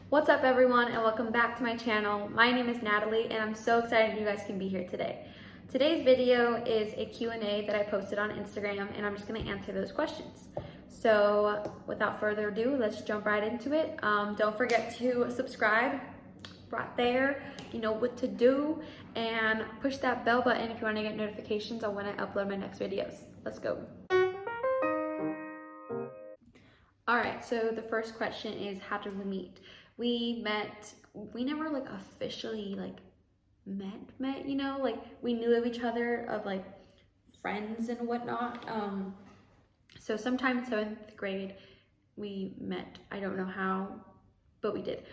What's up everyone and welcome back to my channel. My name is Natalie and I'm so excited you guys can be here today. Today's video is a Q&A that I posted on Instagram and I'm just going to answer those questions. So without further ado, let's jump right into it. Don't forget to subscribe right there, you know what to do, and push that bell button if you want to get notifications on when I upload my next videos. Let's go. Alright, so the first question is, how did we meet? We never officially met, you know, like we knew of each other of like friends and whatnot. So sometime in 7th grade we met. I don't know how, but we did.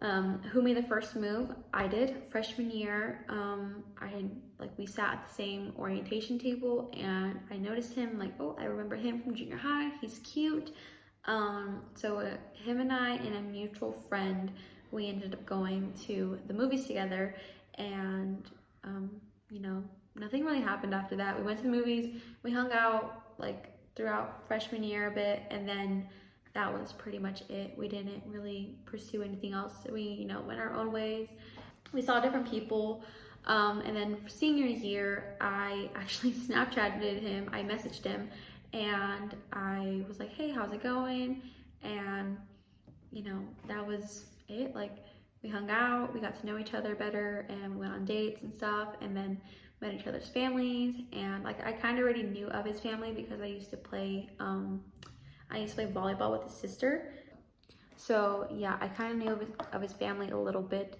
Who made the first move? I did. Freshman year, we sat at the same orientation table and I noticed him, oh, I remember him from junior high, he's cute. So him and I and a mutual friend, we ended up going to the movies together, and you know, nothing really happened after that. We went to the movies, we hung out throughout freshman year a bit, and then that was pretty much it. We didn't really pursue anything else. We, you know, went our own ways. We saw different people. And then for senior year, I actually Snapchatted him. I messaged him and I was like, hey, how's it going? And, you know, that was it. We hung out, we got to know each other better, and we went on dates and stuff, and then met each other's families. And I kind of already knew of his family because I used to play volleyball with his sister. So yeah, I kind of knew of his family a little bit.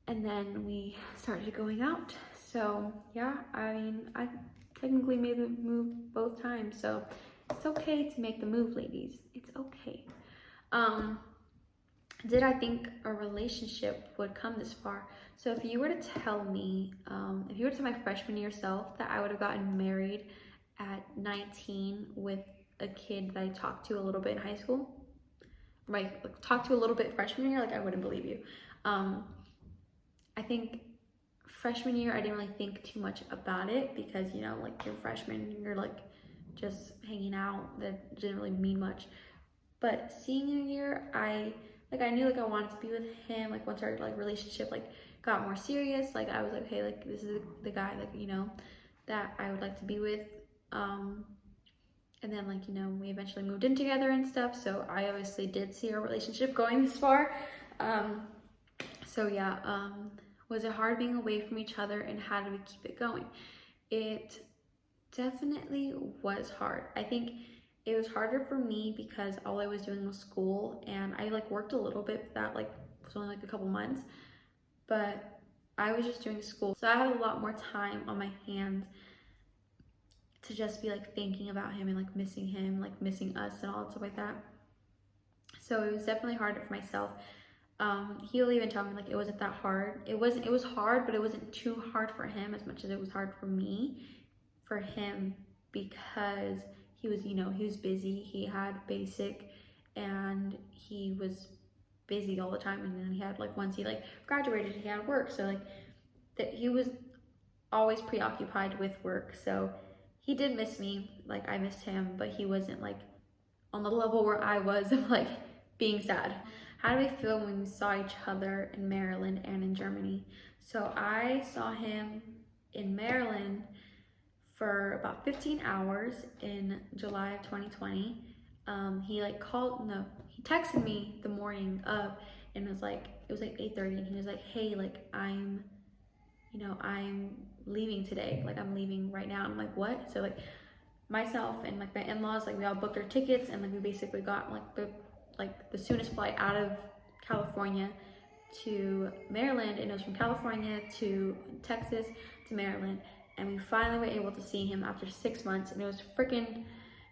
And then we started going out. So yeah, I mean, I technically made the move both times. So it's okay to make the move, ladies. It's okay. Did I think a relationship would come this far? So if you were to tell me, if you were to tell my freshman year self that I would have gotten married at 19 with a kid that I talked to a little bit in high school, talked to a little bit freshman year, I wouldn't believe you. I think freshman year, I didn't really think too much about it because, you know, you're freshman, you're just hanging out. That didn't really mean much. But senior year, I knew I wanted to be with him. Once our relationship got more serious, I was like, hey, this is the guy you know, that I would like to be with. And then you know, we eventually moved in together and stuff. So I obviously did see our relationship going this far. So yeah, was it hard being away from each other, and how did we keep it going? It definitely was hard. I think it was harder for me because all I was doing was school, and I worked a little bit, but that was only a couple months, but I was just doing school. So I had a lot more time on my hands to just be thinking about him and him, missing us and all that stuff like that. So it was definitely harder for myself. He'll even tell me it wasn't that hard. It was hard, but it wasn't too hard for him as much as it was hard for me. For him, because he was, you know, he was busy. He had basic, and he was busy all the time. And then he had once he graduated, he had work. So that he was always preoccupied with work. So he did miss me. I missed him, but he wasn't on the level where I was of being sad. How do we feel when we saw each other in Maryland and in Germany? So I saw him in Maryland for about 15 hours in July of 2020. He he texted me the morning of, and it was it was 8:30, and he was like, hey, I'm leaving today. I'm leaving right now. I'm like, what? So myself and my in-laws, we all booked our tickets, and we basically got the soonest flight out of California to Maryland, and it was from California to Texas to Maryland, and we finally were able to see him after 6 months, and it was freaking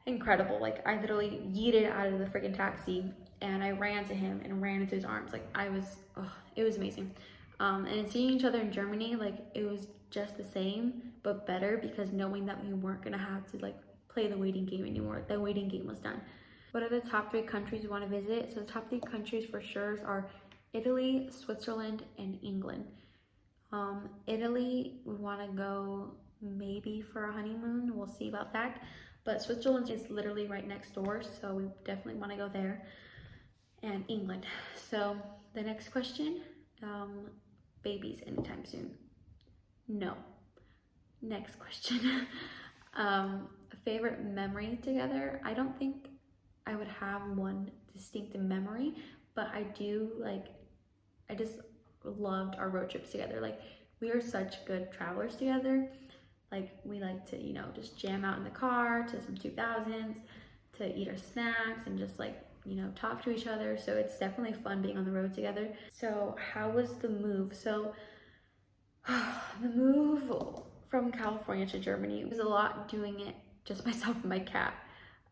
incredible. I literally yeeted out of the freaking taxi, and I ran to him and ran into his arms. It was amazing. And seeing each other in Germany, it was just the same, but better, because knowing that we weren't gonna have to play the waiting game anymore. The waiting game was done. What are the top 3 countries you want to visit? So the top 3 countries for sure are Italy, Switzerland, and England. Italy, we want to go maybe for a honeymoon. We'll see about that. But Switzerland is literally right next door, so we definitely want to go there. and England. So the next question, babies anytime soon? No. Next question. Favorite memory together? I don't think I would have one distinct memory, but I just loved our road trips together. Like, we are such good travelers together. Like, we like to, just jam out in the car to some 2000s, to eat our snacks and just like, talk to each other. So it's definitely fun being on the road together. So how was the move? So the move from California to Germany, it was a lot doing it just myself and my cat.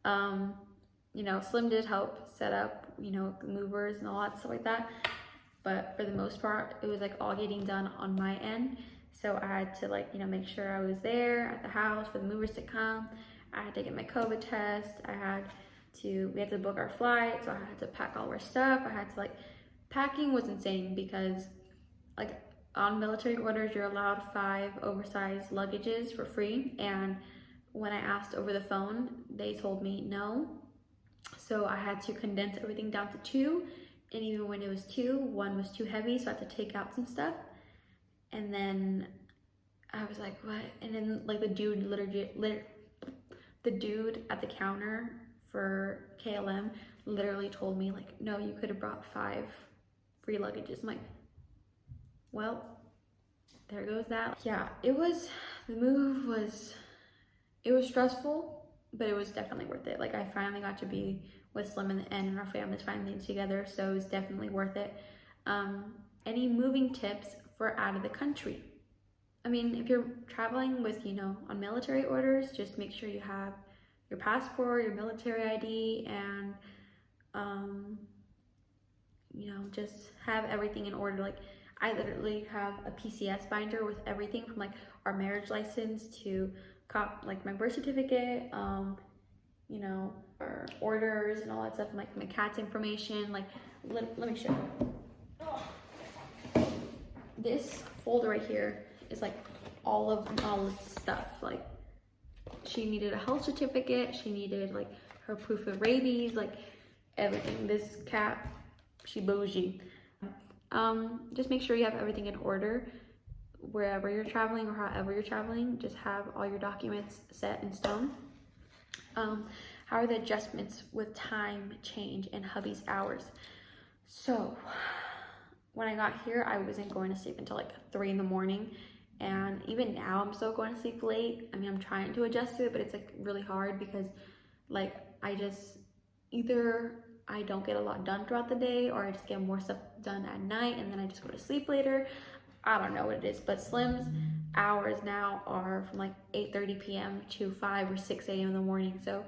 Slim did help set up, movers and all that stuff like that. But for the most part, it was like all getting done on my end. So I had to make sure I was there at the house for the movers to come. I had to get my COVID test. We had to book our flight. So I had to pack all our stuff. Packing was insane because on military orders, you're allowed 5 oversized luggages for free. And when I asked over the phone, they told me no. So I had to condense everything down to 2. And even when it was 2, 1 was too heavy. So I had to take out some stuff. And then I was like, what? And then the dude at the counter for KLM literally told me no, you could have brought 5 free luggages. I'm like, well, there goes that. Yeah, it was stressful, but it was definitely worth it. I finally got to be with Slim in the end, and our family's finally together, so it was definitely worth it. Any moving tips for out of the country? I mean, if you're traveling with, on military orders, just make sure you have your passport, your military ID, and, just have everything in order. I literally have a PCS binder with everything from our marriage license to my birth certificate, our orders and all that stuff, and my cat's information. Let me show you. This folder right here is all of stuff. She needed a health certificate, she needed her proof of rabies, everything. This cat, she bougie. Just make sure you have everything in order wherever you're traveling or however you're traveling. Just have all your documents set in stone. How are the adjustments with time change and hubby's hours? So when I got here, I wasn't going to sleep until 3 in the morning. And even now I'm still going to sleep late. I mean, I'm trying to adjust to it, but it's really hard because either I don't get a lot done throughout the day, or I just get more stuff done at night and then I just go to sleep later. I don't know what it is, but Slim's hours now are from 8:30 p.m. to 5 or 6 a.m. in the morning. So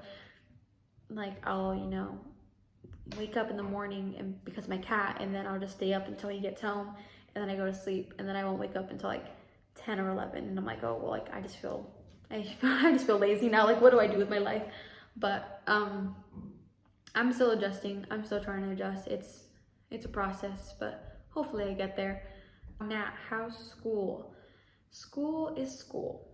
I'll, wake up in the morning and because of my cat, and then I'll just stay up until he gets home, and then I go to sleep, and then I won't wake up until 10 or 11, and I'm oh, well, I just feel lazy now. What do I do with my life? But I'm still adjusting. I'm still trying to adjust. It's a process, but hopefully I get there. Nat, how's school? School is school.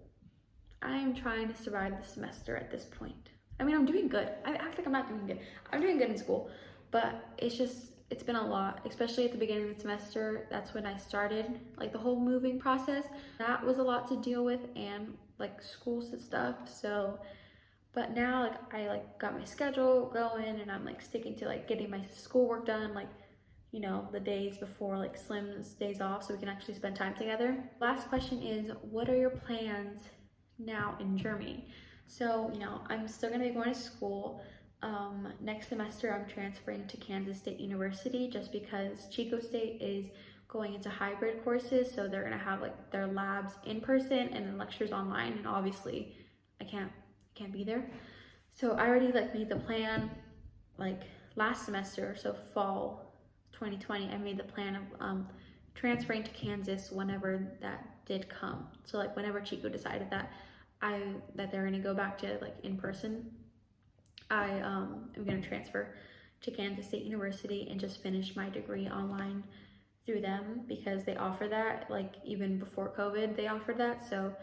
I'm trying to survive the semester at this point. I mean, I'm doing good. I act like I'm not doing good. I'm doing good in school, but it's been a lot, especially at the beginning of the semester. That's when I started the whole moving process. That was a lot to deal with, and school stuff. So, but now I got my schedule going, and I'm sticking to getting my schoolwork done, the days before Slim's days off, so we can actually spend time together. Last question is, what are your plans now in Germany? So, I'm still gonna be going to school. Next semester, I'm transferring to Kansas State University just because Chico State is going into hybrid courses. So they're gonna have their labs in person and then lectures online. And obviously I can't be there. So I already made the plan last semester. So fall 2020, I made the plan of transferring to Kansas whenever that did come. So whenever Chico decided that they're gonna go back to in person, I am gonna transfer to Kansas State University and just finish my degree online through them because they offer that, even before COVID, they offered that. So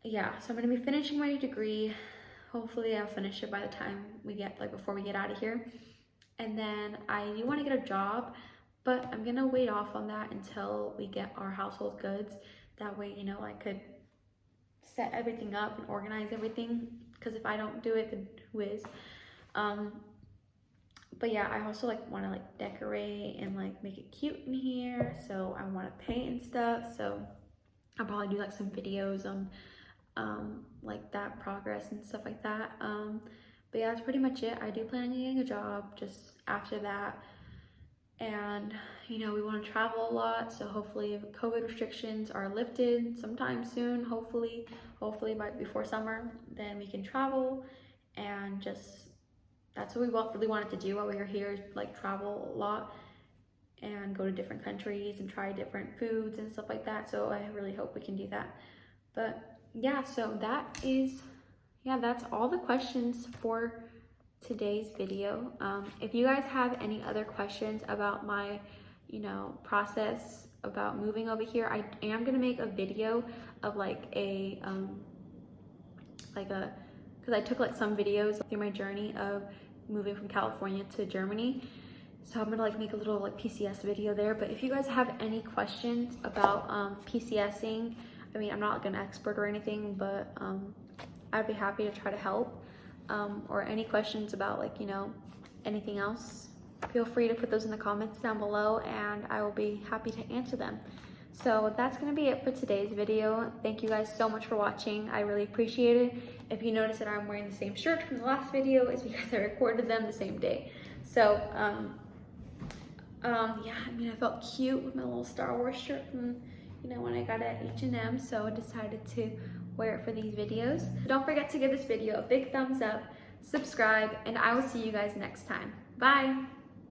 yeah, so I'm gonna be finishing my degree. Hopefully I'll finish it by the time we get, before we get out of here. And then I do want to get a job, but I'm gonna wait off on that until we get our household goods. That way, you know, I could set everything up and organize everything, because if I don't do it, then who is? But yeah, I also like want to like decorate and like make it cute in here, so I want to paint and stuff. So I'll probably do like some videos on like that progress and stuff like that. But yeah, that's pretty much it. I do plan on getting a job just after that. And you know, we want to travel a lot, so hopefully if COVID restrictions are lifted sometime soon, hopefully by before summer, then we can travel. And just that's what we really wanted to do while we were here, like travel a lot and go to different countries and try different foods and stuff like that. So I really hope we can do that. But yeah, so that's all the questions for today's video. If you guys have any other questions about my, you know, process about moving over here, I am gonna make a video of like because I took like some videos through my journey of moving from California to Germany. So I'm gonna like make a little like PCS video there. But if you guys have any questions about PCSing, I mean, I'm not like an expert or anything, but I'd be happy to try to help. Or any questions about like, you know, anything else, feel free to put those in the comments down below and I will be happy to answer them. So that's gonna be it for today's video. Thank you guys so much for watching. I really appreciate it. If you notice that I'm wearing the same shirt from the last video, it's because I recorded them the same day. So yeah, I mean, I felt cute with my little Star Wars shirt from, you know, when I got it at H&M, so I decided to wear it for these videos. Don't forget to give this video a big thumbs up, subscribe, and I will see you guys next time. Bye!